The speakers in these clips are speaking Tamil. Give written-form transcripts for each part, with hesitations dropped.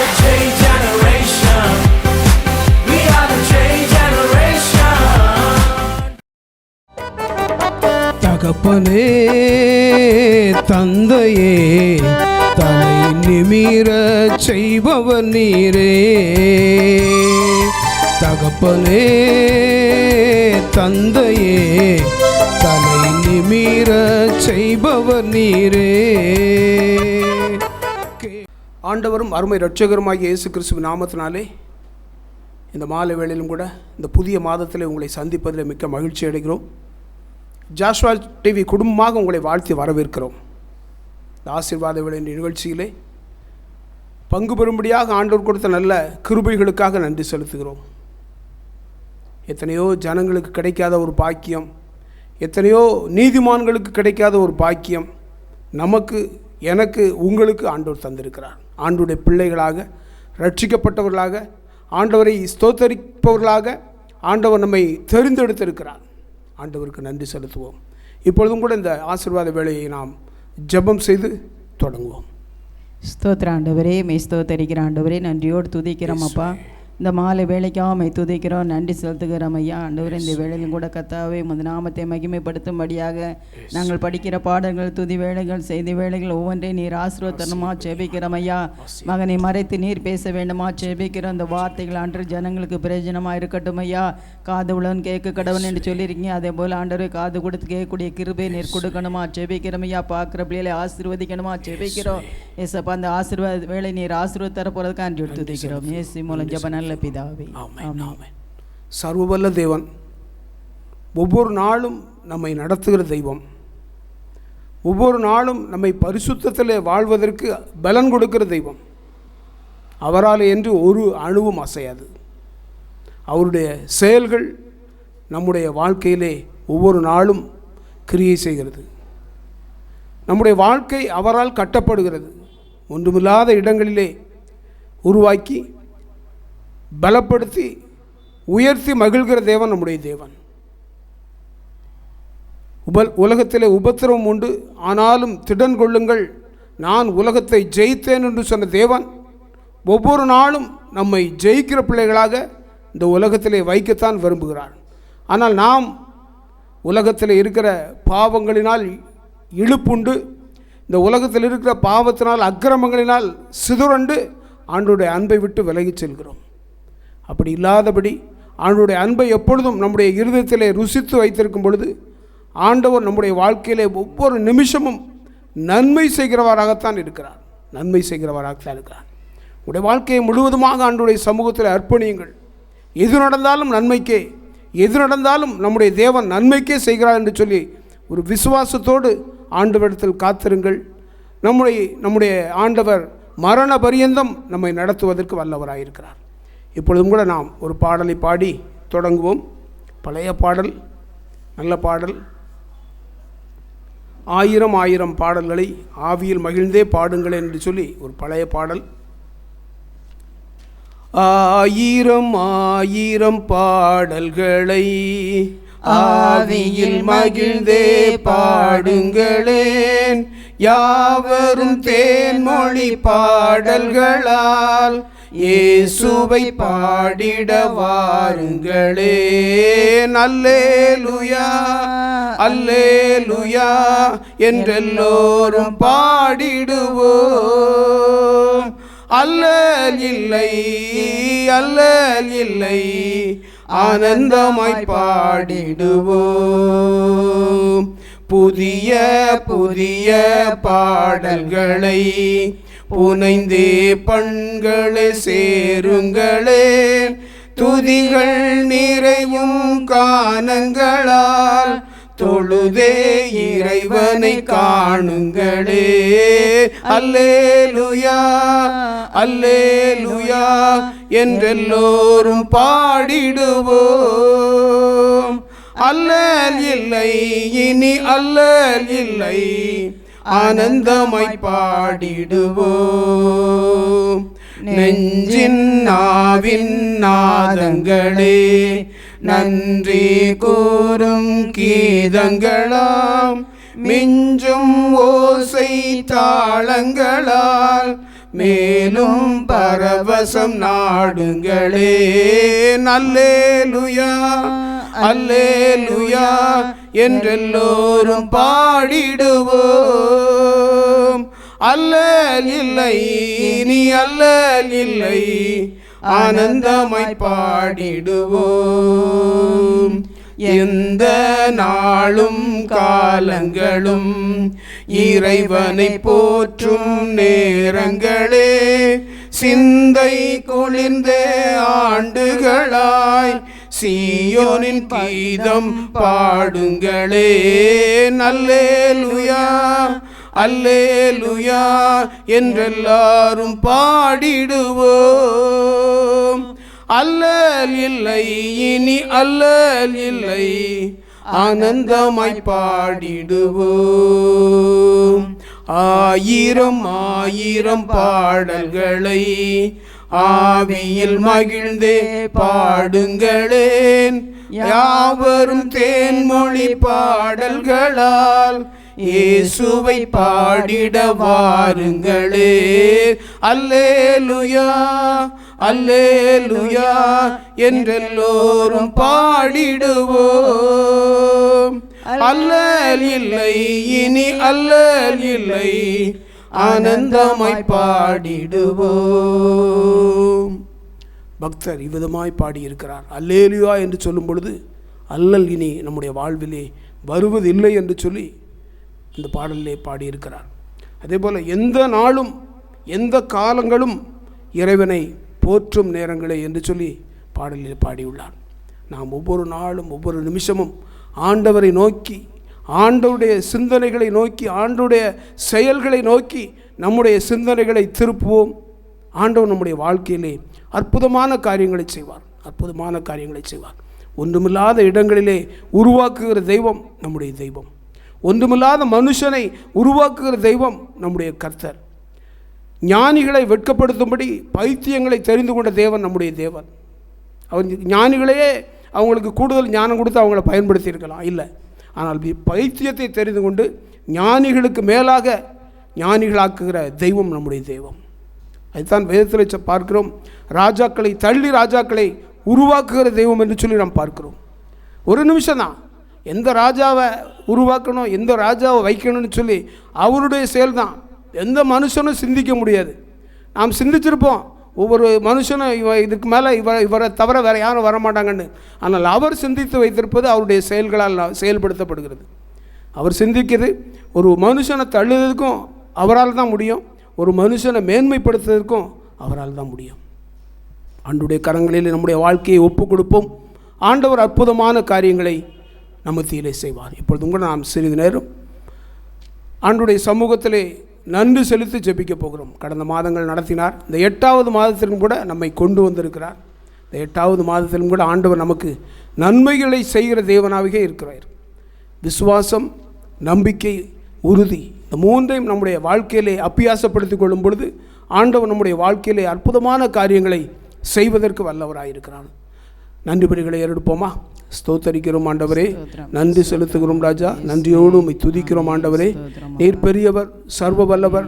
the J generation. We are the J generation. தகப்பனே தந்தையே தலை நிமிர செய்பவர் நீரே. தகப்பனே தந்தையே தலை நிமிர செய்பவர் நீரே. ஆண்டவரும் அருமை இரட்சகருமாகிய இயேசு கிறிஸ்துவின் நாமத்தினாலே இந்த மாலை வேளையிலும் கூட இந்த புதிய மாதத்தில் உங்களை சந்திப்பதில் மிக்க மகிழ்ச்சி அடைகிறோம். ஜாஷ்வா டிவி குடும்பமாக உங்களை வாழ்த்தி வரவேற்கிறோம். இந்த ஆசீர்வாத வேளை நிகழ்ச்சியிலே பங்கு பெறும்படியாக ஆண்டவர் கொடுத்த நல்ல கிருபைகளுக்காக நன்றி செலுத்துகிறோம். எத்தனையோ ஜனங்களுக்கு கிடைக்காத ஒரு பாக்கியம், எத்தனையோ நீதிமான்களுக்கு கிடைக்காத ஒரு பாக்கியம் நமக்கு, எனக்கு, உங்களுக்கு ஆண்டவர் தந்திருக்கிறார். ஆண்டவருடைய பிள்ளைகளாக, ரட்சிக்கப்பட்டவர்களாக, ஆண்டவரை ஸ்தோத்தரிப்பவர்களாக ஆண்டவர் நம்மை தெரிந்தெடுத்திருக்கிறார். ஆண்டவருக்கு நன்றி செலுத்துவோம். இப்பொழுதும் கூட இந்த ஆசீர்வாத வேளையை நாம் ஜெபம் செய்து தொடங்குவோம். ஸ்தோத்திர ஆண்டவரே, மெய் ஸ்தோத்தரிக்கிற ஆண்டவரே, நன்றியோடு துதிக்கிறோம் அப்பா. இந்த மாலை வேலைக்காக மை துதிக்கிறோம், நன்றி செலுத்துகிறோம் ஐயா. ஆண்டவரே, இந்த வேளையிலும் கூட கர்த்தாவே உமது நாமத்தை மகிமைப்படுத்தும்படியாக நாங்கள் படிக்கிற பாடல்கள், துதி வேளைகள், செய்தி வேளைகள் ஒவ்வொன்றையும் நீர் ஆசீர்வதிக்கணுமா ஜெபிக்கிறோம் ஐயா. மகனை மறைத்து நீர் பேச வேண்டுமா ஜெபிக்கிறோம். இந்த வார்த்தைகள் அன்று ஜனங்களுக்கு பிரயோஜனமாக இருக்கட்டும் ஐயா. காது உள்ளவன் கேட்க கடவன் என்று சொல்லியிருக்கீங்க, அதே போல் ஆண்டவரே காது கொடுத்து கேட்கக்கூடிய கிருபை நீர் கொடுக்கணுமா ஜெபிக்கிறோம் ஐயா. பார்க்குற பிள்ளைகளை ஆசீர்வதிக்கணுமா ஜெபிக்கிறோம் ஏசப்பா. அந்த ஆசீர்வாத வேலை நீர் ஆசீர்வாத தர போகிறதுக்கு அன்று துதிக்கிறோம் இயேசு மூலம் ஜெப நல்ல பிதாவே. ஆமென். சர்வவல்ல தேவன், ஒவ்வொரு நாளும் நம்மை நடத்துகிற தெய்வம், ஒவ்வொரு நாளும் நம்மை பரிசுத்தத்தில் வாழ்வதற்கு பலன் கொடுக்கிற தெய்வம். அவரால் என்று ஒரு அணுவும் அசையாது. அவருடைய செயல்கள் நம்முடைய வாழ்க்கையிலே ஒவ்வொரு நாளும் கிரியை செய்கிறது. நம்முடைய வாழ்க்கை அவரால் கட்டப்படுகிறது. ஒன்றுமில்லாத இடங்களிலே உருவாக்கி பலப்படுத்தி உயர்த்தி மகிழ்கிற தேவன் நம்முடைய தேவன். உலகத்திலே உபத்திரவம் உண்டு, ஆனாலும் திடன் கொள்ளுங்கள், நான் உலகத்தை ஜெயித்தேன் என்று சொன்ன தேவன் ஒவ்வொரு நாளும் நம்மை ஜெயிக்கிற பிள்ளைகளாக இந்த உலகத்திலே வைக்கத்தான் விரும்புகிறார். ஆனால் நாம் உலகத்தில் இருக்கிற பாவங்களினால் இழுப்புண்டு, இந்த உலகத்தில் இருக்கிற பாவத்தினால் அக்கிரமங்களினால் சிதறண்டு ஆண்டவருடைய அன்பை விட்டு விலகி செல்கிறோம். அப்படி இல்லாதபடி ஆண்டவருடைய அன்பை எப்பொழுதும் நம்முடைய இருதயத்திலே ருசித்து வைத்திருக்கும் பொழுது ஆண்டவர் நம்முடைய வாழ்க்கையிலே ஒவ்வொரு நிமிஷமும் நன்மை செய்கிறவராகத்தான் இருக்கிறார். நன்மை செய்கிறவராகத்தான் இருக்கிறார். உடைய வாழ்க்கையை முழுவதுமாக ஆண்டவருடைய சமூகத்தில் அர்ப்பணியுங்கள். எது நடந்தாலும் நன்மைக்கே, எது நடந்தாலும் நம்முடைய தேவன் நன்மைக்கே செய்கிறார் என்று சொல்லி ஒரு விசுவாசத்தோடு ஆண்டவரிடத்தில் காத்திருங்கள். நம்முடைய ஆண்டவர் மரண பரியந்தம் நம்மை நடத்துவதற்கு வல்லவராயிருக்கிறார். இப்பொழுதும் கூட நாம் ஒரு பாடலை பாடி தொடங்குவோம். பழைய பாடல், நல்ல பாடல். 1000 பாடல்களை ஆவியில் மகிழ்ந்தே பாடுங்கள் என்று சொல்லி ஒரு பழைய பாடல். 1000 பாடல்களை ஆவியில் மகிழ்ந்தே பாடுங்களேன், யாவரும் தேன்மொழி பாடல்களால் இயேசுவை பாடிட வாருங்களேன். அல்லேலூயா அல்லேலூயா என்றெல்லோரும் பாடிடுவோம். அல்லல் இல்லை அல்லல் இல்லை ஆனந்தமாய் பாடிடுவோம். புதிய புதிய பாடல்களை புனைந்தே பண்களை சேருங்களே, துதிகள் நிறையும் கானங்களால் தொழுதே இறைவனை காணுங்களே. அல்லேலூயா அல்லேலூயா என்றெல்லோரும் பாடிடுவோம். அல்லல் இல்லை இனி அல்லல் இல்லை ஆனந்தமாய் பாடிடுவோம். நெஞ்சின் நாவின் நாதங்களே நன்றி கூறும் கீதங்களாம், மிஞ்சும் ஓசை தாளங்களால் மேலும் பரவசம் நாடுங்களே. அல்லேலூயா அல்லேலூயா என்றெல்லோரும் பாடிடுவோம். அல்லல் இல்லை இனி அல்லல் இல்லை, ஆனந்தமாய் பாடிடுவோம். எந்த நாளும் காலங்களும் இறைவனை போற்றும் நேரங்களே, சிந்தை குளிர்ந்தே ஆண்டுகளாய் சீயோனின் கீதம் பாடுங்களே. அல்லேலூயா அல்லேலூயா என்றெல்லாரும் பாடிடுவோம். அல்லல் இல்லை இனி அல்லல் இல்லை, ஆனந்தமாய் பாடிடுவோம். ஆயிரம் ஆயிரம் பாடல்களை ஆவியில் மகிழ்ந்தே பாடுங்களேன். யாவரும் தேன்மொழி பாடல்களால் இயேசுவை பாடிட வாருங்களே. அல்லேலூயா அல்லேலூயா என்றெல்லோரும் பாடிடுவோம். அல்லல் இல்லை இனி அல்லல் இல்லை, ஆனந்தமாய் பாடிடுவோம். பக்தர் இவ்விதமாய் பாடியிருக்கிறார். அல்லேலூயா என்று சொல்லும் பொழுது அல்லல் இனி நம்முடைய வாழ்விலே வருவதில்லை என்று சொல்லி இந்த பாடலிலே பாடியிருக்கிறார். அதே போல் எந்த நாளும் எந்த காலங்களும் இறைவனை போற்றும் நேரங்களே என்று சொல்லி பாடலில் பாடியுள்ளார். நாம் ஒவ்வொரு நாளும் ஒவ்வொரு நிமிஷமும் ஆண்டவரை நோக்கி, ஆண்டவருடைய சிந்தனைகளை நோக்கி, ஆண்டவருடைய செயல்களை நோக்கி நம்முடைய சிந்தனைகளை திருப்புவோம். ஆண்டவர் நம்முடைய வாழ்க்கையிலே அற்புதமான காரியங்களை செய்வார், அற்புதமான காரியங்களை செய்வார். ஒன்றுமில்லாத இடங்களிலே உருவாக்குகிற தெய்வம் நம்முடைய தெய்வம். ஒன்றுமில்லாத மனுஷனை உருவாக்குகிற தெய்வம் நம்முடைய கர்த்தர். ஞானிகளை வெட்கப்படுத்தும்படி பைத்தியங்களை தெரிந்து கொண்ட தேவன் நம்முடைய தேவன். அவர் ஞானிகளையே அவங்களுக்கு கூடுதல் ஞானம் கொடுத்து அவங்கள பயன்படுத்தியிருக்கலாம், இல்லை. ஆனால் பைத்தியத்தை தெரிந்து கொண்டு ஞானிகளுக்கு மேலாக ஞானிகளாக்குகிற தெய்வம் நம்முடைய தெய்வம். அதுதான் வேதத்தில் பார்க்கிறோம். ராஜாக்களை தள்ளி ராஜாக்களை உருவாக்குகிற தெய்வம் என்று சொல்லி நாம் பார்க்கிறோம். ஒரு நிமிஷம் தான் எந்த ராஜாவை உருவாக்கணும், எந்த ராஜாவை வைக்கணும்னு சொல்லி அவருடைய செயல்தான். எந்த மனுஷனும் சிந்திக்க முடியாது. நாம் சிந்திச்சிருப்போம் ஒவ்வொரு மனுஷனும் இதுக்கு மேலே இவரை தவிர வேறு யாரும் வரமாட்டாங்கன்னு. ஆனால் அவர் சிந்தித்து வைத்திருப்பது அவருடைய செயல்களால் செயல்படுத்தப்படுகிறது. அவர் சிந்திக்கிறது ஒரு மனுஷனை தள்ளுவதற்கும் அவரால் தான் முடியும், ஒரு மனுஷனை மேன்மைப்படுத்துவதற்கும் அவரால் தான் முடியும். ஆண்டுடைய கரங்களில் நம்முடைய வாழ்க்கையை ஒப்பு கொடுப்போம். ஆண்டவர் அற்புதமான காரியங்களை நம்மத்திலே செய்வார். இப்பொழுதும் கூட நாம் சிறிது நேரம் ஆண்டுடைய சமூகத்திலே நன்றி செலுத்தி ஜெபிக்க போகிறோம். கடந்த மாதங்கள் நடத்தினார். இந்த 8வது மாதத்திலும் கூட நம்மை கொண்டு வந்திருக்கிறார். இந்த 8வது மாதத்திலும் கூட ஆண்டவர் நமக்கு நன்மைகளை செய்கிற தேவனாகவே இருக்கிறார். விசுவாசம், நம்பிக்கை, உறுதி, இந்த மூன்றையும் நம்முடைய வாழ்க்கையிலே அபியாசப்படுத்தி கொள்ளும் பொழுது ஆண்டவர் நம்முடைய வாழ்க்கையிலே அற்புதமான காரியங்களை செய்வதற்கு வல்லவராயிருக்கிறார். நன்றி பலிகளை ஏறெடுப்போமா? ஸ்தோத்தரிக்கிறோம் ஆண்டவரே, நன்றி செலுத்துகிறோம் ராஜா. நன்றியோடு உம்மை துதிக்கிறோம் ஆண்டவரே. நீர் பெரியவர், சர்வ வல்லவர்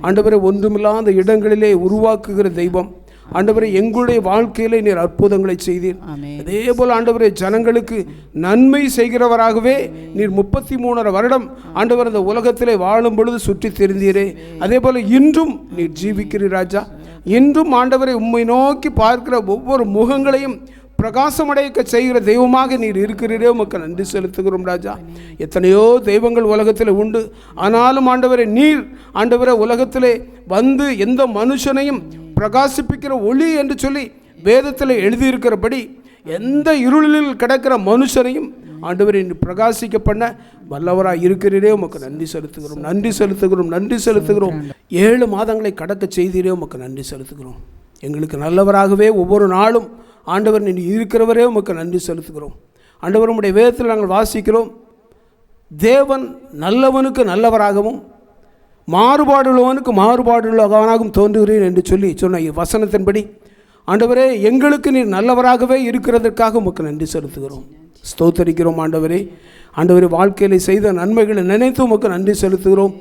ஆண்டவரே. ஒன்றுமில்லாத இடங்களிலே உருவாக்குகிற தெய்வம் ஆண்டவரே. எங்களுடைய வாழ்க்கையிலே நீர் அற்புதங்களை செய்தீர். அதே போல் ஆண்டவரே ஜனங்களுக்கு நன்மை செய்கிறவராகவே நீர் 33 வருடம் ஆண்டவர் இந்த உலகத்திலே வாழும் பொழுது சுற்றி தெரிந்தீரே. அதே போல் இன்றும் நீர் ஜீவிக்கிறீர் ராஜா. இன்றும் ஆண்டவரை உம்மை நோக்கி பார்க்கிற ஒவ்வொரு முகங்களையும் பிரகாசமடைக்க செய்கிற தெய்வமாக நீர் இருக்கிறீரே. உமக்கு நன்றி செலுத்துகிறோம் ராஜா. எத்தனையோ தெய்வங்கள் உலகத்தில் உண்டு. ஆனாலும் ஆண்டவரே நீர் ஆண்டவரே உலகத்திலே வந்து எந்த மனுஷனையும் பிரகாசிப்பிக்கிற ஒளி என்று சொல்லி வேதத்தில் எழுதியிருக்கிறபடி எந்த இருளில் கிடக்கிற மனுஷனையும் ஆண்டவரை பிரகாசிக்க பண்ண வல்லவராக இருக்கிறீரே. உமக்கு நன்றி செலுத்துகிறோம், நன்றி செலுத்துகிறோம், நன்றி செலுத்துகிறோம். 7 மாதங்களை கடக்க செய்தீரே. உமக்கு நன்றி செலுத்துகிறோம். எங்களுக்கு நல்லவராகவே ஒவ்வொரு நாளும் ஆண்டவர் நீ இருக்கிறவரே. உமக்கு நன்றி செலுத்துகிறோம் ஆண்டவர். உம்முடைய வேதத்தில் நாங்கள் வாசிக்கிறோம், தேவன் நல்லவனுக்கு நல்லவராகவும் மாறுபாடுள்ளவனுக்கு மாறுபாடுள்ளவனாகவும் தோன்றுகிறேன் என்று சொல்லி சொன்ன வசனத்தின்படி ஆண்டவரே எங்களுக்கு நீர் நல்லவராகவே இருக்கிறதற்காக உமக்கு நன்றி செலுத்துகிறோம், ஸ்தோத்தரிக்கிறோம் ஆண்டவரே. ஆண்டவரே வாழ்க்கையில் செய்த நன்மைகளை நினைத்து உமக்கு நன்றி செலுத்துகிறோம்.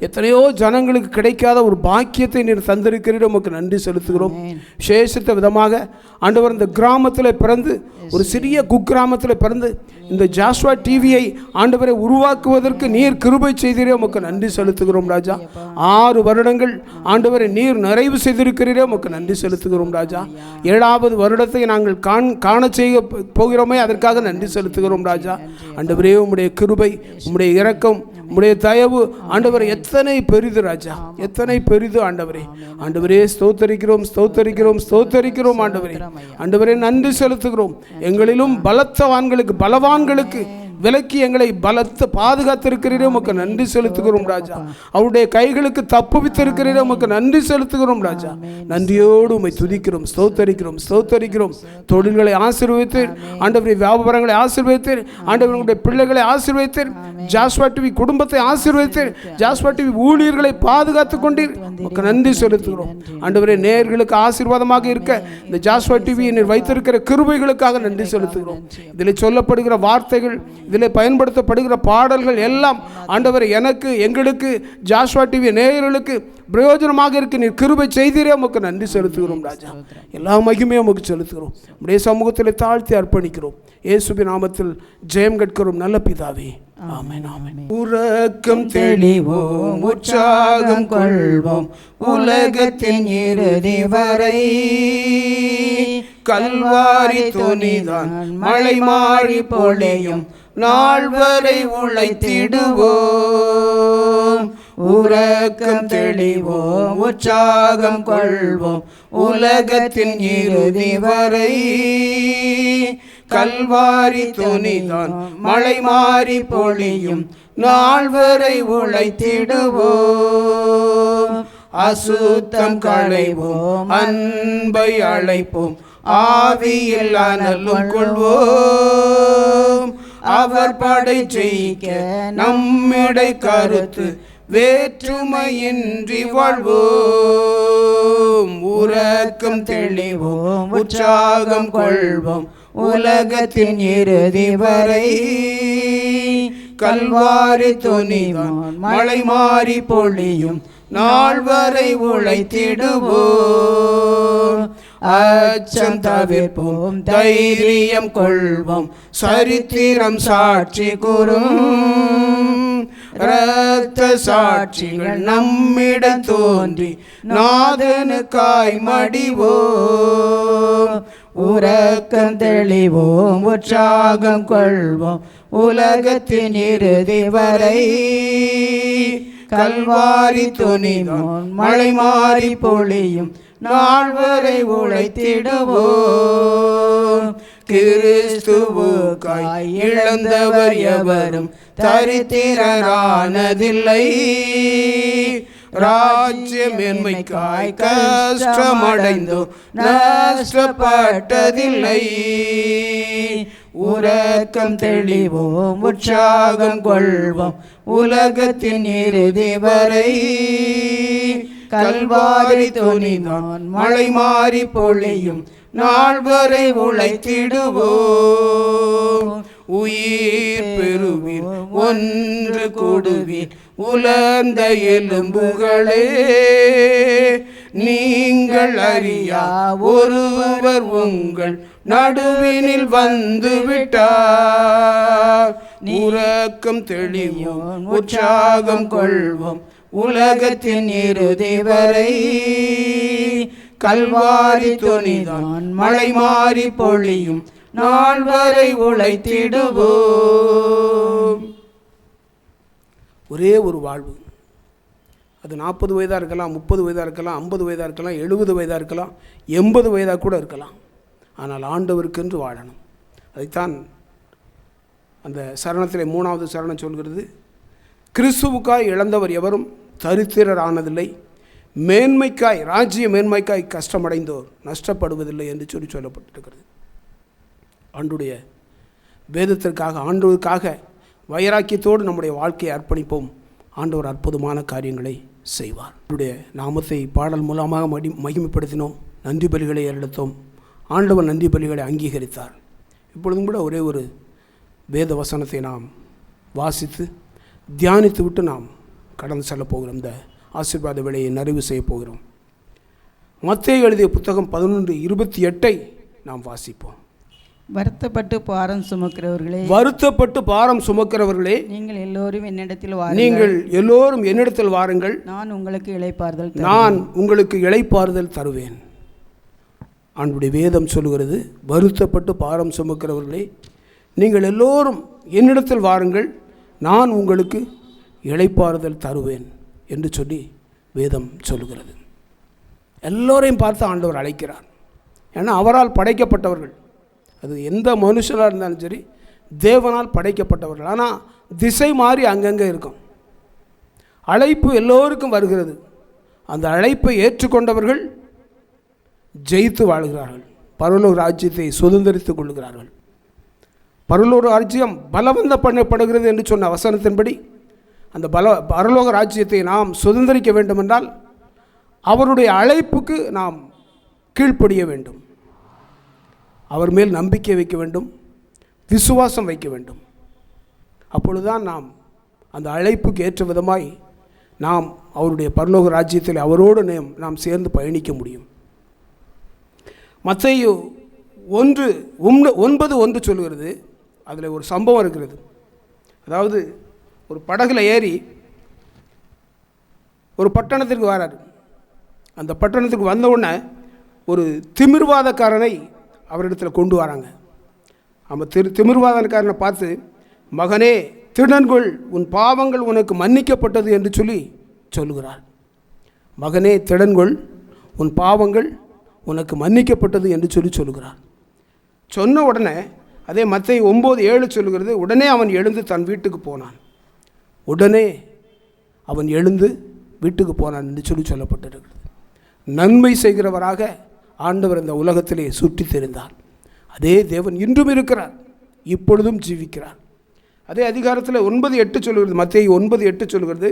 எத்தனையோ ஜனங்களுக்கு கிடைக்காத ஒரு பாக்கியத்தை நீர் தந்திருக்கிறீர், உமக்கு நன்றி செலுத்துகிறோம். விசேஷித்த விதமாக ஆண்டவர் இந்த கிராமத்தில் பிறந்து, ஒரு சிறிய குக்கிராமத்தில் பிறந்து இந்த ஜாஸ்வா டிவியை ஆண்டவரை உருவாக்குவதற்கு நீர் கிருபை செய்தீரே, உமக்கு நன்றி செலுத்துகிறோம் ராஜா. 6 வருடங்கள் ஆண்டவரை நீர் நிறைவு செய்திருக்கிறீரே, உமக்கு நன்றி செலுத்துகிறோம் ராஜா. 7வது வருடத்தை நாங்கள் காண செய்ய போகிறோமே, அதற்காக நன்றி செலுத்துகிறோம் ராஜா. ஆண்டவரே, உம்முடைய கிருபை, உம்முடைய இரக்கம், உம்முடைய தயவு ஆண்டவரே எத்தனை பெரிது ராஜா, எத்தனை பெரிது ஆண்டவரே. ஆண்டவரே ஸ்தோத்தரிக்கிறோம், ஸ்தோத்தரிக்கிறோம், ஸ்தோத்தரிக்கிறோம் ஆண்டவரே. ஆண்டவரே நன்றி செலுத்துகிறோம். எங்களிலும் பலத்தவான்களுக்கு, பலவான்களுக்கு விலக்கி எங்களை பலத்த பாதுகாத்திருக்கிறீரே, உமக்கு நன்றி செலுத்துகிறோம் ராஜா. அவருடைய கைகளுக்கு தப்புவித்திருக்கிறீரே, உமக்கு நன்றி செலுத்துகிறோம் ராஜா. நன்றியோடு உம்மை துதிக்கிறோம், ஸ்தோத்தரிக்கிறோம், ஸ்தோத்தரிக்கிறோம். தொழில்களை ஆசீர்வதித்தீர் ஆண்டவரே, வியாபாரங்களை ஆசீர்வதித்தீர் ஆண்டவருடைய பிள்ளைகளை ஆசீர்வதித்தீர், ஜாஸ்வா டிவி குடும்பத்தை ஆசீர்வதித்தீர், ஜாஸ்வா டிவி ஊழியர்களை பாதுகாத்துக் கொண்டீர், உமக்கு நன்றி செலுத்துகிறோம் ஆண்டவரே. நேயர்களுக்கு ஆசீர்வாதமாக இருக்க இந்த ஜாஸ்வா டிவி நீர் வைத்திருக்கிற கிருபைகளுக்காக நன்றி செலுத்துகிறோம். இதில் சொல்லப்படுகிற வார்த்தைகள், இதில் பயன்படுத்தப்படுகிற பாடல்கள் எல்லாம் ஆண்டவர் எனக்கு, எங்களுக்கு, ஜாஸ்வா டிவி நேயர்களுக்கு பிரயோஜனமாக இருக்கு. நீர் கிருபை செய்தீரே, உமக்கு நன்றி செலுத்துகிறோம் ராஜா. எல்லா மகிமையும் உமக்கு செலுத்துகிறோம். உடைய சமூகத்தில் தாழ்த்தி அர்ப்பணிக்கிறோம். இயேசுவின் நாமத்தில் ஜெயம் கேட்கிறோம் நல்ல பிதாவே, ஆமென், ஆமென். உறக்கம் தெளிவோம், உற்சாகம் கொள்வோம், உலகத்தின் இறுதி வரை கல்வாரி துணிதான் மழை மாறி பொழியும் நாள் வரை உழைத்திடுவோம். உறக்கம் தெளிவோம், உற்சாகம் கொள்வோம், உலகத்தின் இறுதி வரை கல்வாரி துணிதான் மழை மாறி பொழியும் நாள் வரை உழைத்திடுவோம். அசுத்தம் களைவோம், அன்பை அழைப்போம், ஆவியில் அனலும் கொள்வோம். அவர் படை ஜெயிக்க நம்மிடை கருத்து வேற்றுமையின்றி வாழ்வோம். உறக்கம் தெளிவோம், உற்சாகம் கொள்வோம், உலகத்தின் இறுதி வரை கல்வாரி துணிதான் மழை மாறி பொழியும் நாள் வரை உழைத்திடுவோம். அச்சம் தவிர்ப்போம், தைரியம் கொள்வோம், சரித்திரம் சாட்சி கூறும். இரத்த சாட்சிகள் நம்மிடம் தோன்றி நாதனுக்காய் மடிவோம். உறக்கம் தெளிவோம், உற்சாகம் கொள்வோம், உலகத்தின் இறுதி வரை கல்வாரி துணிதான் மழை மாறி பொழியும் நாள் வரை உழைத்திடுவோம். கிறிஸ்துவுக்காய் இழந்தவர் எவரும் தரித்திரரானதில்லை. ராஜ்ய மேன்மைக்காய் கஷ்டமடைந்தோ நஷ்டப்பட்டதில்லை. உறக்கம் தெளிவோம், உற்சாகம் கொள்வோம், உலகத்தின் இறுதி வரை கல்வாரி துணிதான் மழை மாறி பொழியும் நாள் வரை உழைத்திடுவோம். உயிர் பெறுவீர், ஒன்று கூடுவீர், உலர்ந்த எலும்புகளே. நீங்கள் அறியா ஒருவர் உங்கள் நடுவினில் வந்து விட்டார். உறக்கம் தெளிவோம், உற்சாகம் கொள்வோம், உலகத்தின் இறுதி வரை கல்வாரி துணிதான் மழை மாறி பொழியும் நாள் வரை உழைத்திடுவோம். ஒரே ஒரு வாழ்வு, அது 40 வயதாக இருக்கலாம், 30 வயதாக இருக்கலாம், 50 வயதாக இருக்கலாம், 70 வயதாக இருக்கலாம், 80 வயதாக கூட இருக்கலாம். ஆனால் ஆண்டவருக்கென்று வாழணும். அதைத்தான் அந்த சரணத்தில் 3வது சரணம் சொல்கிறது. கிறிஸ்துவுக்காய் இழந்தவர் எவரும் தரித்திரர் ஆனதில்லை, மேன்மைக்காய், ராஜ்ய மேன்மைக்காய் கஷ்டமடைந்தோர் நஷ்டப்படுவதில்லை என்று சொல்லப்பட்டிருக்கிறது. ஆண்டுடைய வேதத்திற்காக, ஆண்டவருக்காக வைராக்கியத்தோடு நம்முடைய வாழ்க்கையை அர்ப்பணிப்போம். ஆண்டவர் அற்புதமான காரியங்களை செய்வார். அவருடைய நாமத்தை பாடல் மூலமாக மகிமைப்படுத்தினோம், நன்றி பலிகளை ஏறெடுத்தோம். ஆண்டவர் நன்றி பலிகளை அங்கீகரித்தார். இப்பொழுதும் கூட ஒரே ஒரு வேத வசனத்தை நாம் வாசித்து தியானித்து விட்டு நாம் கடந்து செல்ல போகிறோம். இந்த ஆசீர்வாத வேளையை நிறைவு செய்ய போகிறோம். மத்தேயு எழுதிய புத்தகம் 11:28 நாம் வாசிப்போம். வருத்தப்பட்டு பாரம் சுமக்கிறவர்களே, வருத்தப்பட்டு பாரம் சுமக்கிறவர்களே, நீங்கள் எல்லோரும் என்னிடத்தில் வாருங்கள். நீங்கள் எல்லோரும் என்னிடத்தில் வாருங்கள், நான் உங்களுக்கு இளைப்பாறுதல் நான் உங்களுக்கு இளைப்பாறுதல் தருவேன். ஆண்டவருடைய வேதம் சொல்லுகிறது, வருத்தப்பட்டு பாரம் சுமக்கிறவர்களே, நீங்கள் எல்லோரும் என்னிடத்தில் வாருங்கள், நான் உங்களுக்கு இளைப்பாறுதல் தருவேன் என்று சொல்லி வேதம் சொல்லுகிறது. எல்லோரையும் பார்த்து ஆண்டவர் அழைக்கிறார். ஏன்னா அவரால் படைக்கப்பட்டவர்கள், அது எந்த மனுஷனாக இருந்தாலும் சரி, தேவனால் படைக்கப்பட்டவர்கள். ஆனால் திசை மாறி அங்கங்கே இருக்கும். அழைப்பு எல்லோருக்கும் வருகிறது. அந்த அழைப்பை ஏற்றுக்கொண்டவர்கள் ஜெயித்து வாழ்கிறார்கள், பரலோக ராஜ்யத்தை சுதந்திரித்துக் கொள்கிறார்கள். பரலோக ராஜ்யம் பலவந்த பண்ணப்படுகிறது என்று சொன்ன வசனத்தின்படி அந்த பரலோக ராஜ்யத்தை நாம் சுதந்திரிக்க வேண்டுமென்றால் அவருடைய அழைப்புக்கு நாம் கீழ்ப்படிய வேண்டும். அவர் மேல் நம்பிக்கை வைக்க வேண்டும், விசுவாசம் வைக்க வேண்டும். அப்பொழுதுதான் நாம் அந்த அழைப்புக்கு ஏற்ற விதமாய் நாம் அவருடைய பரலோக ராஜ்யத்தில் அவரோடு நாம் சேர்ந்து பயணிக்க முடியும். மத்தேயு 1:9 சொல்கிறது, அதில் ஒரு சம்பவம் இருக்கிறது. அதாவது ஒரு படகுல ஏறி ஒரு பட்டணத்திற்கு வராரு. அந்த பட்டணத்துக்கு வந்த உடனே ஒரு திமிர்வாதக்காரனை அவரிடத்தில் கொண்டு வராங்க. நம்ம திமிர்வாதக்காரனை பார்த்து, மகனே திடன்கொள், உன் பாவங்கள் உனக்கு மன்னிக்கப்பட்டது என்று சொல்லி சொல்லுகிறார். மகனே திடன்கொள், உன் பாவங்கள் உனக்கு மன்னிக்கப்பட்டது என்று சொல்லி சொல்லுகிறார். சொன்ன உடனே அதே மத்தேயு 9:7 சொல்லுகிறது, உடனே அவன் எழுந்து தன் வீட்டுக்கு போனான். உடனே அவன் எழுந்து வீட்டுக்கு போனான் என்று சொல்லி சொல்லப்பட்டிருக்கிறது. நன்மை செய்கிறவராக ஆண்டவர் இந்த உலகத்திலே சுற்றி தெரிந்தார். அதே தேவன் இன்றும் இருக்கிறார், இப்பொழுதும் ஜீவிக்கிறார். அதே அதிகாரத்தில் 9:8 சொல்லுகிறது, மத்தேயு 9:8 சொல்லுகிறது,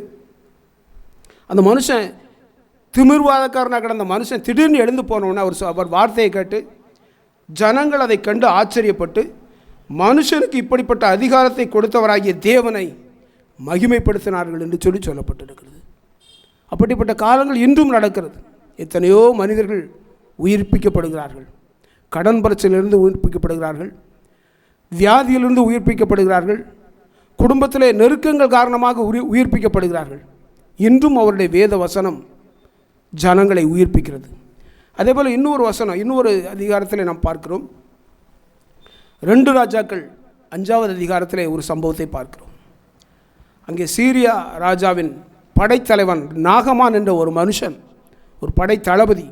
அந்த மனுஷன் திமிர்வாதக்காரனாக கிடந்த மனுஷன் திடீர்னு எழுந்து போனவுடனே அவர் வார்த்தையை கேட்டு ஜனங்கள் அதை கண்டு ஆச்சரியப்பட்டு மனுஷனுக்கு இப்படிப்பட்ட அதிகாரத்தை கொடுத்தவராகிய தேவனை மகிமைப்படுத்தினார்கள் என்று சொல்லி சொல்லப்பட்டிருக்கிறது. அப்படிப்பட்ட காலங்கள் இன்றும் நடக்கிறது. எத்தனையோ மனிதர்கள் உயிர்ப்பிக்கப்படுகிறார்கள், கடன் பிரச்சனையிலிருந்து உயிர்ப்பிக்கப்படுகிறார்கள், வியாதியிலிருந்து உயிர்ப்பிக்கப்படுகிறார்கள், குடும்பத்திலே நெருக்கங்கள் காரணமாக உயிர்ப்பிக்கப்படுகிறார்கள். இன்றும் அவருடைய வேத வசனம் ஜனங்களை உயிர்ப்பிக்கிறது. அதே போல் இன்னொரு வசனம், இன்னொரு அதிகாரத்தில் நாம் பார்க்கிறோம். 2 ராஜாக்கள் 5வது அதிகாரத்தில் ஒரு சம்பவத்தை பார்க்கிறோம். அங்கே சீரியா ராஜாவின் படைத்தலைவன் நாகமான் என்ற ஒரு மனுஷன், ஒரு படை தளபதி,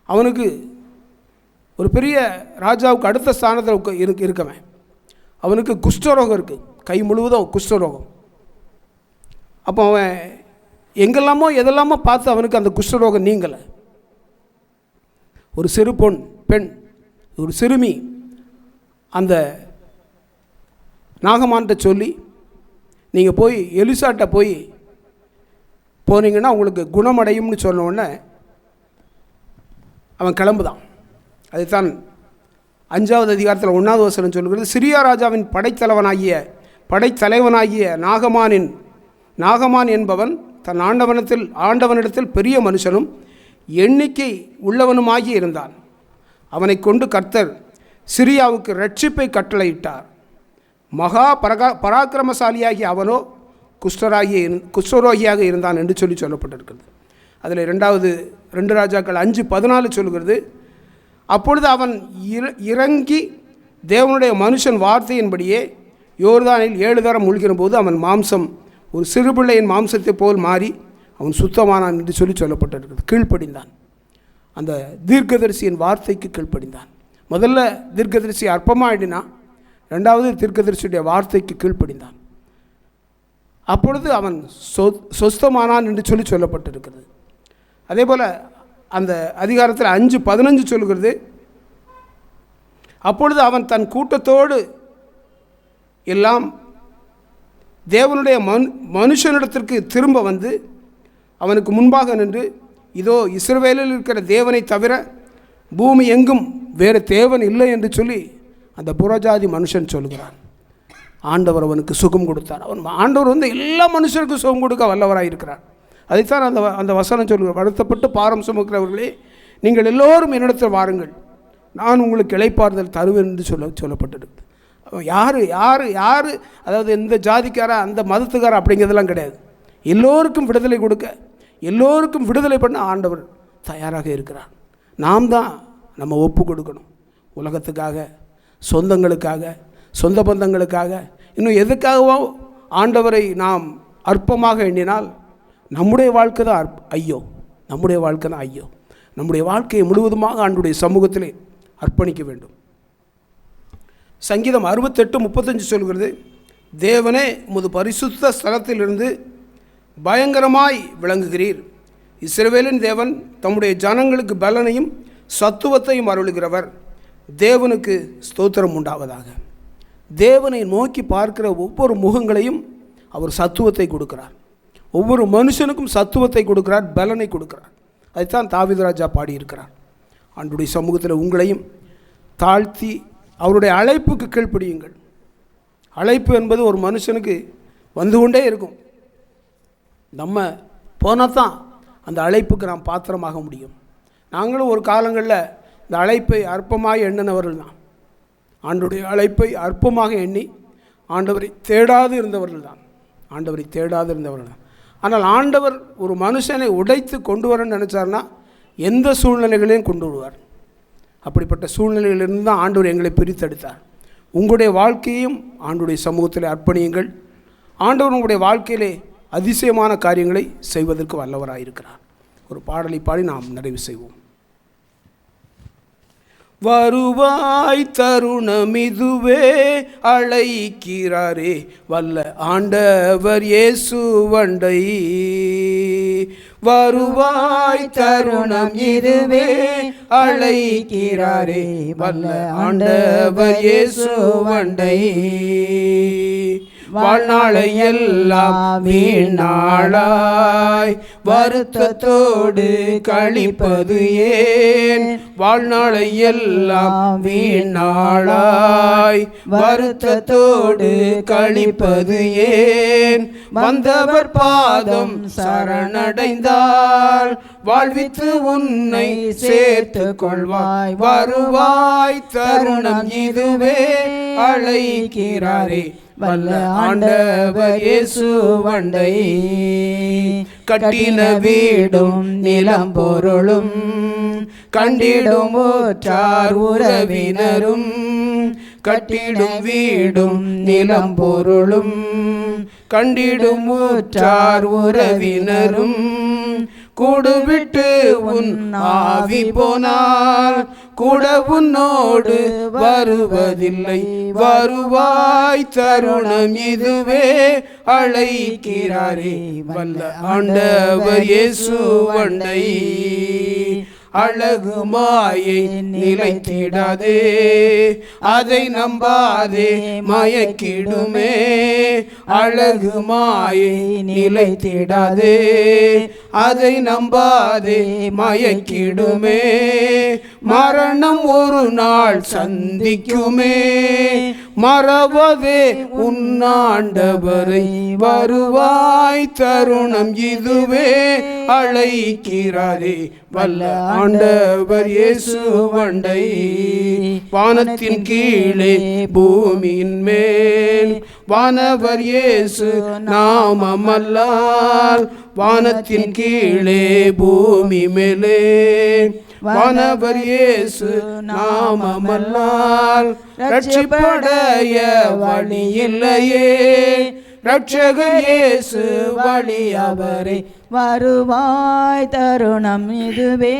அவனுக்கு ஒரு பெரிய ராஜாவுக்கு அடுத்த ஸ்தானத்தில் இருக்கவன். அவனுக்கு குஷ்டரோகம் இருக்குது, கை முழுவதும் குஷ்டரோகம். அப்போ அவன் எங்கெல்லாமோ எதெல்லாமோ பார்த்து அவனுக்கு அந்த குஷ்டரோகம் நீங்கலை. ஒரு சிறு பெண், ஒரு சிறுமி அந்த நாகமான்கிட்ட சொல்லி, நீங்கள் போய் எலிசாட்ட போனீங்கன்னா உங்களுக்கு குணமடையும்னு சொன்ன உடனே அவன் கிளம்புதான். அதுதான் 5வது அதிகாரத்தில் 1வது வசனம் சொல்கிறது, சிரியா ராஜாவின் படைத்தலைவனாகிய நாகமான் என்பவன் தன் ஆண்டவனிடத்தில் பெரிய மனுஷனும் எண்ணிக்கை உள்ளவனுமாகி இருந்தான். அவனை கொண்டு கர்த்தர் சிரியாவுக்கு ரட்சிப்பை கட்டளையிட்டார். மகா பராக்கிரமசாலியாகிய அவனோ குஷ்டரோகியாக இருந்தான் என்று சொல்லப்பட்டிருக்கிறது. அதில் 2 ராஜாக்கள் 5:14 சொல்கிறது, அப்பொழுது அவன் இறங்கி தேவனுடைய மனுஷன் வார்த்தையின்படியே யோர்தானில் 7 தரம் மூழ்கிற போது அவன் மாம்சம் ஒரு சிறுபிள்ளையின் மாம்சத்தை போல் மாறி அவன் சுத்தமானான் என்று சொல்லப்பட்டிருக்கிறது. கீழ்ப்படிந்தான், அந்த தீர்க்கதரிசியின் வார்த்தைக்கு கீழ்ப்படிந்தான். முதல்ல தீர்க்கதரிசி அற்பமாயிடினா, 2வது தீர்க்கதரிசியுடைய வார்த்தைக்கு கீழ்ப்படிந்தான். அப்பொழுது அவன் சொஸ்தமானான் என்று சொல்லப்பட்டிருக்கிறது. அதே போல் அந்த அதிகாரத்தில் 5:15 சொல்கிறது, அப்பொழுது அவன் தன் கூட்டத்தோடு எல்லாம் தேவனுடைய மனுஷனிடத்திற்கு திரும்ப வந்து அவனுக்கு முன்பாக நின்று, இதோ இஸ்ரவேலில் இருக்கிற தேவனை தவிர பூமி எங்கும் வேறு தேவன் இல்லை என்று சொல்லி அந்த புறஜாதி மனுஷன் சொல்கிறான். ஆண்டவர் அவனுக்கு சுகம் கொடுத்தார். ஆண்டவர் எல்லா மனுஷருக்கும் சுகம் கொடுக்க வல்லவராக இருக்கிறார். அதைத்தான் அந்த வசனம் சொல்லுங்கள், வருத்தப்பட்டு பாரம் சுமக்கிறவர்களே நீங்கள் எல்லோரும் என்னிடத்தில் வாருங்கள், நான் உங்களுக்கு இளைப்பாறுதல் தருவேன் என்று சொல்லப்பட்டிருக்கு. யார் யார் யார் அதாவது எந்த ஜாதிக்காரா அந்த மதத்துக்காரா அப்படிங்கிறதெல்லாம் கிடையாது. எல்லோருக்கும் விடுதலை கொடுக்க, எல்லோருக்கும் விடுதலை பண்ண ஆண்டவர் தயாராக இருக்கிறார். நாம் தான் நம்ம ஒப்பு கொடுக்கணும். உலகத்துக்காக, சொந்தங்களுக்காக, சொந்த பந்தங்களுக்காக, இன்னும் எதுக்காகவோ ஆண்டவரை நாம் அற்பமாக எண்ணினால் நம்முடைய வாழ்க்கை தான் ஐயோ, நம்முடைய வாழ்க்கை தான் ஐயோ. நம்முடைய வாழ்க்கையை முழுவதுமாக ஆண்டுடைய சமூகத்திலே அர்ப்பணிக்க வேண்டும். சங்கீதம் 68:35 சொல்கிறது, தேவனே உமது பரிசுத்த ஸ்தலத்திலிருந்து பயங்கரமாய் விளங்குகிறீர். இஸ்ரவேலின் தேவன் தம்முடைய ஜனங்களுக்கு பலனையும் சத்துவத்தையும் அருளுகிறவர். தேவனுக்கு ஸ்தோத்திரம் உண்டாவதாக. தேவனை நோக்கி பார்க்கிற ஒவ்வொரு முகங்களையும் அவர் சத்துவத்தை கொடுக்கிறார். ஒவ்வொரு மனுஷனுக்கும் சத்துவத்தை கொடுக்கிறார், பலனை கொடுக்கிறார். அதைத்தான் தாவீது ராஜா பாடியிருக்கிறார். ஆண்டுடைய சமூகத்தில் உங்களையும் தாழ்த்தி அவருடைய அழைப்புக்கு கீழ்ப்படியுங்கள். அழைப்பு என்பது ஒரு மனுஷனுக்கு வந்து கொண்டே இருக்கும். நம்ம போனால் தான் அந்த அழைப்புக்கு நாம் பாத்திரமாக முடியும். நாங்களும் ஒரு காலங்களில் இந்த அழைப்பை அற்பமாக எண்ணினவர்கள் தான். ஆண்டவருடைய அழைப்பை அற்பமாக எண்ணி ஆண்டவரை தேடாது இருந்தவர்கள் தான். ஆண்டவரை தேடாது இருந்தவர்கள் தான். ஆனால் ஆண்டவர் ஒரு மனுஷனை உடைத்து கொண்டு வரன்னு நினச்சார்னா எந்த சூழ்நிலைகளையும் கொண்டு வருவார். அப்படிப்பட்ட சூழ்நிலைகளிலிருந்து தான் ஆண்டவர் எங்களை பிரித்தெடுத்தார். உங்களுடைய வாழ்க்கையையும் ஆண்டவருடைய சமூகத்தில் அர்ப்பணியுங்கள். ஆண்டவர் உங்களுடைய வாழ்க்கையிலே அதிசயமான காரியங்களை செய்வதற்கு வல்லவராயிருக்கிறார். ஒரு பாடலை பாடி நாம் நிறைவு செய்வோம். வருவாய் தருணம் இதுவே அழைக்கிறாரே வல்ல ஆண்டவர் இயேசுவண்டை. வருவாய் தருணம் இதுவே அழைக்கிறாரே வல்ல ஆண்டவர் இயேசுவண்டை. வாழ்நாளை எல்லாம் வீணாளாய் வருத்தத்தோடு கழிப்பது ஏன்? வாழ்நாளை எல்லாம் வீணாளாய் வருத்தத்தோடு கழிப்பது ஏன்? வந்தவர் பாதம் சரணடைந்தால் வாழ்வித்து உன்னை சேர்த்து கொள்வாய். வருவாய் தருணம் இதுவே அழைக்கிறாரே வல்ல ஆண்டவர் இயேசுவண்டை. கட்டின வீடும் நிலம் பொருளும் கண்டிடும் ஊற்றார் உறவினரும். கட்டிடும் வீடும் நிலம் பொருளும் கண்டிடும் ஊற்றார் உறவினரும். கூடுவிட்டு உன் ஆவி போனால் கூட உன்னோடு வருவதில்லை. வருவாய் தருணம் இதுவே அழைக்கிறாரே வல்ல ஆண்டவர் இயேசுவண்டை. அழகு மாயை நிலைத்திடாதே, அதை நம்பாதே மயக்கிடுமே. அழகு மாயை நிலைத்திடாதே, அதை நம்பாதே மயக்கிடுமே. மரணம் ஒரு நாள் சந்திக்குமே, மறவதே உன்னாண்டவரை. வருவாய் தருணம் இதுவே அழைக்கிறாரே வல்ல ஆண்டவர் இயேசுவண்டை. வானத்தின் கீழே பூமியின் மேல் வானவர் இயேசு நாமமல்லால். வானத்தின் கீழே பூமி மேலே வானவர் இயேசு நாமமல்லால். ரட்சிப்படைய வழி இல்லையே, ரட்சகர் இயேசு வழி அவரே. வருவாய் தருணம் இதுவே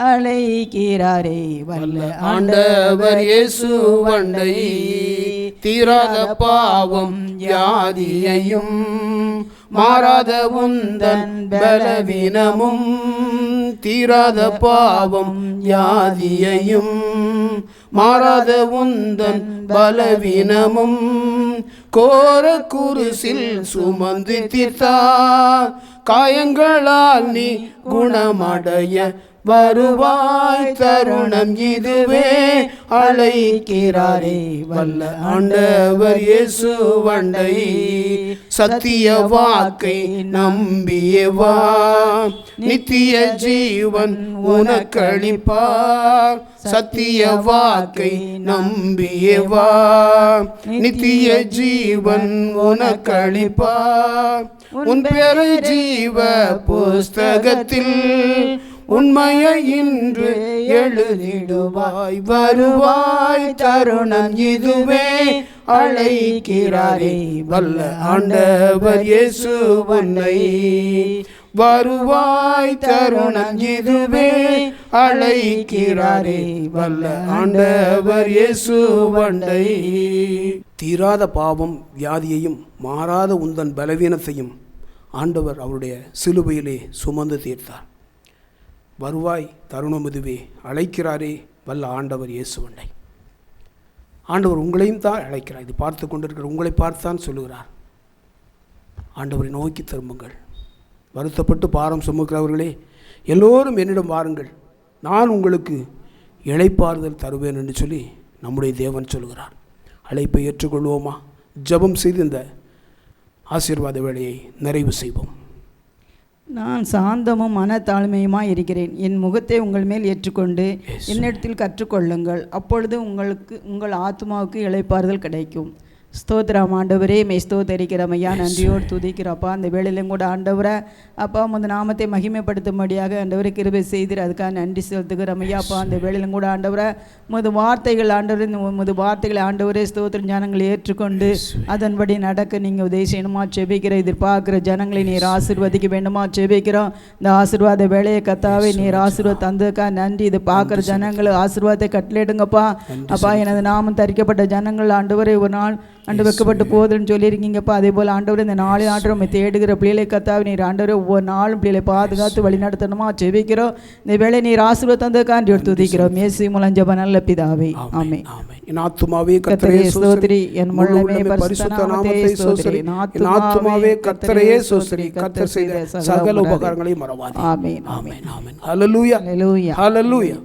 அழைக்கிறாரே வல்ல ஆண்டவர் இயேசுவண்டை. தீராத பாவம் யாதியையும் மாறாத உந்தன் பலவீனமும். தீராத பாவம் யாதியையும் மாறாத உந்தன் பலவீனமும். கோர குருசில் சுமந்து தீர்த்தார், காயங்களால் நீ குணமடைய வருவாய் தருணம் இதுவே அழைக்கிறாரே வல்ல ஆண்டவர் இயேசு வண்டை சத்திய வாக்கை நம்பியே வா நித்திய ஜீவன் உனக்களிப்பார் சத்திய வாக்கை நம்பியே வா நித்திய ஜீவன் உனக்களிப்பார் உன் பேரை ஜீவ புஸ்தகத்தில் உண்மையை இன்று எழுதிடுவாய் வருவாய் தருணம் இதுவே அழைக்கிறாரே வல்ல ஆண்டவர் இயேசு உன்னை வருவாய் தருணம் இதுவே அழைக்கிறாரே வல்ல ஆண்டவர் இயேசு உன்னை தீராத பாவம் வியாதியையும் மாறாத உந்தன் பலவீனத்தையும் ஆண்டவர் அவருடைய சிலுவையிலே சுமந்து தீர்த்தார். வருவாய் தருணம் இதுவே அழைக்கிறாரே வல்ல ஆண்டவர் இயேசுவண்டை. ஆண்டவர் உங்களையும் தான் அழைக்கிறார். இது பார்த்து கொண்டிருக்கிற உங்களை பார்த்தான் சொல்லுகிறார், ஆண்டவரை நோக்கி திரும்புங்கள். வருத்தப்பட்டு பாரம் சுமக்கிறவர்களே எல்லோரும் என்னிடம் வாருங்கள், நான் உங்களுக்கு இளைப்பாறுதல் தருவேன் என்று சொல்லி நம்முடைய தேவன் சொல்கிறார். அழைப்பை ஏற்றுக்கொள்வோமா? ஜெபம் செய்து இந்த ஆசீர்வாத வேளையை நிறைவு செய்வோம். நான் சாந்தமும் மனத்தாழ்மையுமாய் இருக்கிறேன். என் முகத்தை உங்கள் மேல் ஏற்றுக்கொண்டு என்னிடத்தில் கற்றுக்கொள்ளுங்கள், அப்பொழுது உங்கள் ஆத்மாவுக்கு இளைப்பாறுதல் கிடைக்கும். ஸ்தோத்திரம் ஆண்டவரே, மே ஸ்தோத்தரிக்கிறோம் ஐயா, நன்றியோடு துதிக்கிறப்பா. அந்த வேளையிலும் கூட ஆண்டவரை அப்பா உமது நாமத்தை மகிமைப்படுத்தும்படியாக ஆண்டவரை கிருபை செய்திரு, அதுக்காக நன்றி செலுத்துகிறோம் ஐயா. அப்பா அந்த வேளையிலும் கூட ஆண்டவரை உமது வார்த்தைகள் ஆண்டவரை உமது வார்த்தைகளை ஆண்டவரே ஸ்தோத்திரம் ஜனங்களை ஏற்றுக்கொண்டு அதன்படி நடக்க நீங்கள் உதவி செய்யணுமா செபிக்கிற. எதிர்பார்க்கிற ஜனங்களை நீர் ஆசீர்வதிக்க வேண்டுமா செபிக்கிறோம். இந்த ஆசீர்வாத வேலையை கத்தாவே நீர் ஆசீர்வாதம் தந்ததுக்கா நன்றி. இதை பார்க்குற ஜனங்களை ஆசீர்வாதத்தை கட்டளையிடுங்கப்பா. அப்பா எனது நாமம் தரிக்கப்பட்ட ஜனங்கள் ஆண்டவரை ஒரு நாள் ஆண்டு வைக்கப்பட்டு போகுதுன்னு சொல்லியிருக்கீங்கப்பா. அதே போல் ஆண்டவர் இந்த நாளை ஆண்டு நம்ம தேடுகிற பிள்ளைகளை கத்தாவே நீர் ஆண்டவரை ஒவ்வொரு நாளும் பிள்ளைகளை பாதுகாத்து வழி நடத்தணுமா செபிக்கிறோம். இந்த வேளை நீர் ஆசீர்வாதம் தந்ததுக்காண்டி எடுத்து துதிக்கிறோம். இயேசு மூலம் ஜெபம் நல்ல பிதாவே, ஆமென். என் ஆத்துமாவே கர்த்தரையே ஸ்தோத்திரி, என் உள்ளமே பரிசுத்த நாமத்தை ஸ்தோத்திரி. என் ஆத்துமாவே கர்த்தரையே ஸ்தோத்திரி, கர்த்தர் செய்த சகல உபகாரங்களையும் மறவாதே. ஆமென், ஆமென், ஆமென். ஹல்லேலூயா, ஹல்லேலூயா, ஹல்லேலூயா.